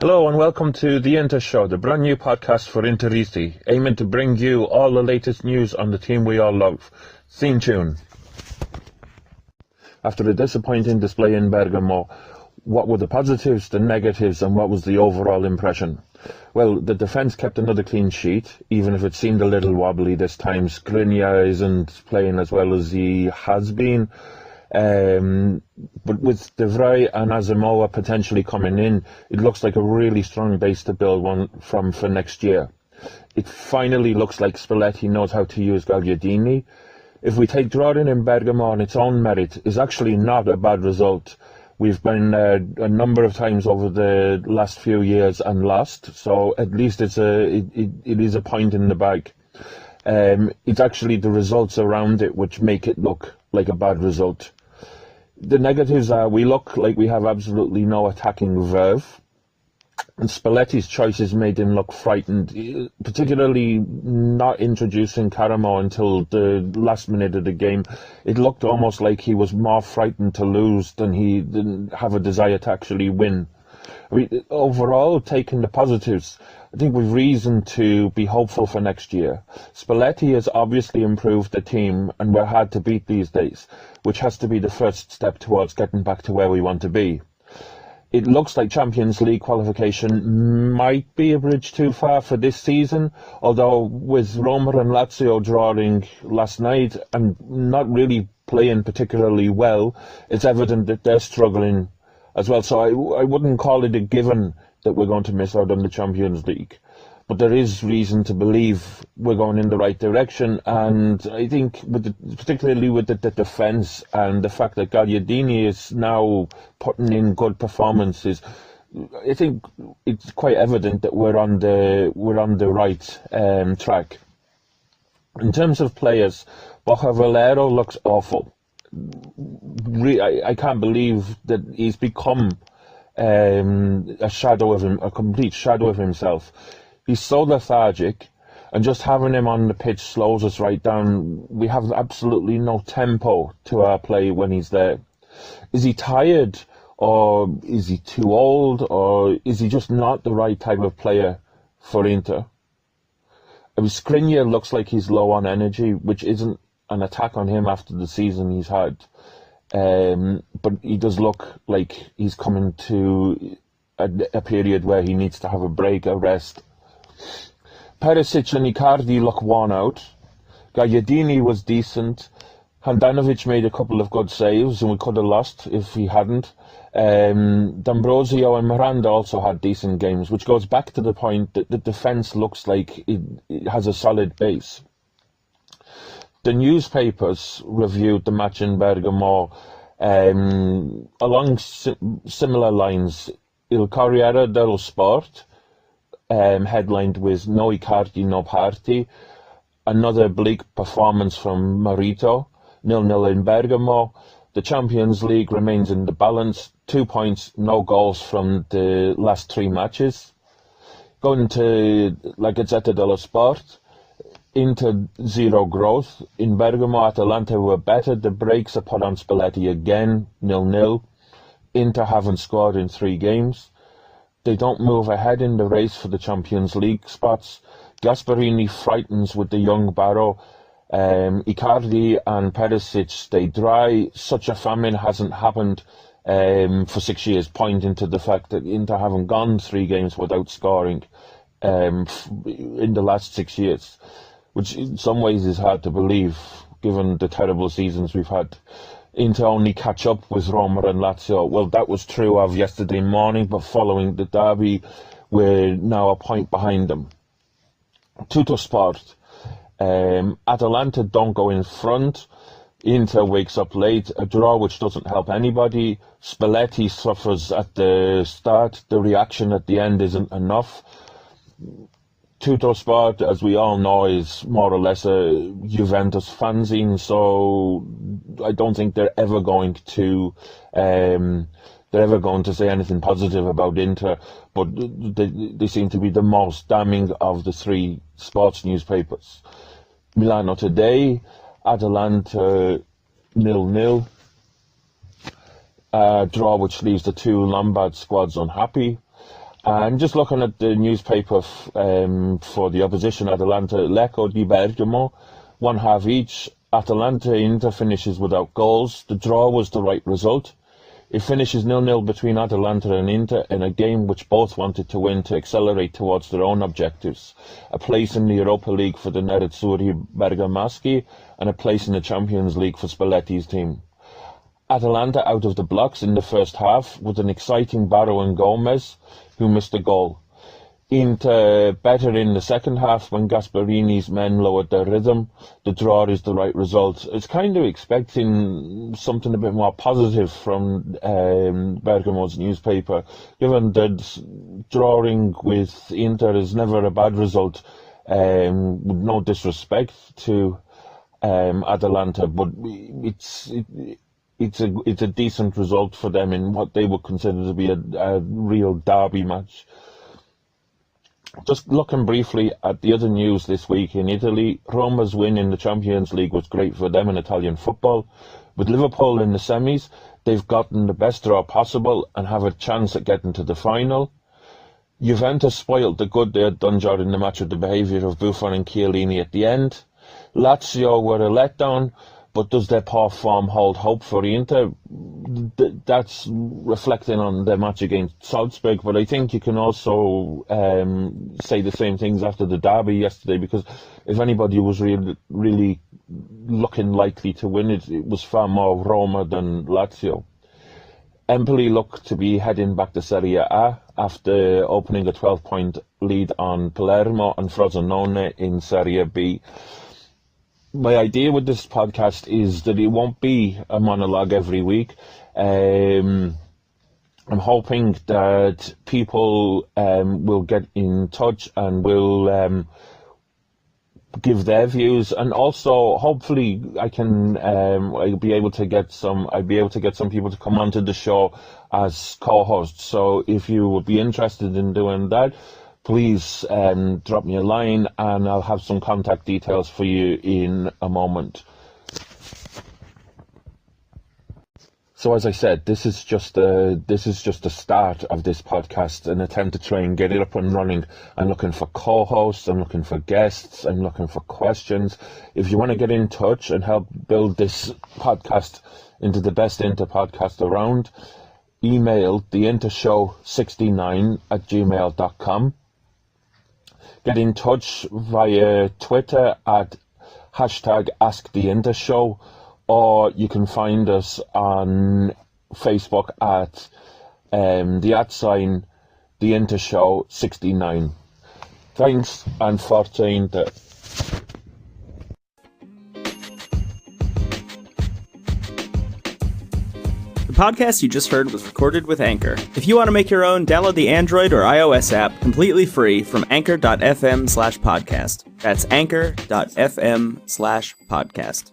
Hello and welcome to the Inter Show, the brand new podcast for Interisti, aiming to bring you all the latest news on the team we all love. Theme tune. After a disappointing display in Bergamo, what were the positives, the negatives, and what was the overall impression? Well, the defence kept another clean sheet, even if it seemed a little wobbly this time. Skriniar isn't playing as well as he has been. But with De Vrij and Asamoah potentially coming in, it looks like a really strong base to build one from for next year. It finally looks like Spalletti knows how to use Gagliardini. If we take drawing in Bergamo on its own merit, is actually not a bad result. We've been a number of times over the last few years and lost, so at least it is a point in the bag. It's actually the results around it which make it look like a bad result. The negatives are we look like we have absolutely no attacking verve, and Spalletti's choices made him look frightened, particularly not introducing Karamo until the last minute of the game. It looked almost like he was more frightened to lose than he didn't have a desire to actually win. I mean, overall, taking the positives, I think we've reason to be hopeful for next year. Spalletti has obviously improved the team, and we're hard to beat these days, which has to be the first step towards getting back to where we want to be. It looks like Champions League qualification might be a bridge too far for this season, although with Roma and Lazio drawing last night and not really playing particularly well, it's evident that they're struggling as well. So I wouldn't call it a given that we're going to miss out on the Champions League. But there is reason to believe we're going in the right direction, and I think particularly with the defence and the fact that Gagliardini is now putting in good performances, I think it's quite evident that we're on the right track. In terms of players, Borja Valero looks awful. I can't believe that he's become a complete shadow of himself. He's so lethargic, and just having him on the pitch slows us right down. We have absolutely no tempo to our play when he's there. Is he tired, or is he too old, or is he just not the right type of player for Inter? I mean, Skriniar looks like he's low on energy, which isn't an attack on him after the season he's had. But he does look like he's coming to a period where he needs to have a break, a rest. Perisic and Icardi look worn out. Gagliardini was decent. Handanovic made a couple of good saves, and we could have lost if he hadn't. D'Ambrosio and Miranda also had decent games, which goes back to the point that the defence looks like it has a solid base. The newspapers reviewed the match in Bergamo along similar lines. Il Corriere dello Sport headlined with "No Icardi, no party." Another bleak performance from Marito, 0-0 in Bergamo. The Champions League remains in the balance. 2 points, no goals from the last 3 matches. Going to La Gazzetta dello Sport, Inter zero growth. In Bergamo, Atalanta were better. The brakes are put on Spalletti again, 0-0. Inter haven't scored in 3 games. They don't move ahead in the race for the Champions League spots. Gasperini frightens with the young Barrow. Icardi and Perisic stay dry. Such a famine hasn't happened for 6 years, pointing to the fact that Inter haven't gone 3 games without scoring in the last 6 years, which in some ways is hard to believe, given the terrible seasons we've had. Inter only catch up with Roma and Lazio. Well, that was true of yesterday morning, but following the derby, we're now a point behind them. Tuttosport. Atalanta don't go in front. Inter wakes up late. A draw which doesn't help anybody. Spalletti suffers at the start. The reaction at the end isn't enough. Tuttosport, as we all know, is more or less a Juventus fanzine, so I don't think they're ever going to say anything positive about Inter, but they seem to be the most damning of the 3 sports newspapers. Milano Today, Atalanta 0-0, draw which leaves the 2 Lombard squads unhappy. And just looking at the newspaper for the opposition, Atalanta, Lecco di Bergamo, 1-1 each. Atalanta Inter finishes without goals. The draw was the right result. It finishes 0-0 between Atalanta and Inter in a game which both wanted to win to accelerate towards their own objectives. A place in the Europa League for the Nerazzurri Bergamaschi and a place in the Champions League for Spalletti's team. Atalanta out of the blocks in the first half with an exciting Barrow and Gomez, who missed a goal. Inter better in the second half when Gasparini's men lowered their rhythm. The draw is the right result. It's kind of expecting something a bit more positive from Bergamo's newspaper, given that drawing with Inter is never a bad result, with no disrespect to Atalanta, but it's a decent result for them in what they would consider to be a real derby match. Just looking briefly at the other news this week in Italy, Roma's win in the Champions League was great for them in Italian football. With Liverpool in the semis, they've gotten the best draw possible and have a chance at getting to the final. Juventus spoilt the good they had done during the match with the behaviour of Buffon and Chiellini at the end. Lazio were a letdown, but does their poor form hold hope for Inter? That's reflecting on their match against Salzburg, but I think you can also say the same things after the derby yesterday, because if anybody was really looking likely to win it, it was far more Roma than Lazio. Empoli look to be heading back to Serie A after opening a 12-point lead on Palermo and Frosinone in Serie B. My idea with this podcast is that it won't be a monologue every week. I'm hoping that people will get in touch and will give their views, and also hopefully I'll be able to get some people to come onto the show as co-hosts. So if you would be interested in doing that, please drop me a line and I'll have some contact details for you in a moment. So as I said, this is just the start of this podcast, an attempt to try and get it up and running. I'm looking for co-hosts, I'm looking for guests, I'm looking for questions. If you want to get in touch and help build this podcast into the best Inter podcast around, email theintershow69@gmail.com. Get in touch via Twitter at #AskTheInterShow, or you can find us on Facebook at @ TheIntershow69. Thanks, and Forza Inter. The podcast you just heard was recorded with Anchor. If you want to make your own, download the Android or iOS app completely free from anchor.fm/podcast. That's anchor.fm/podcast.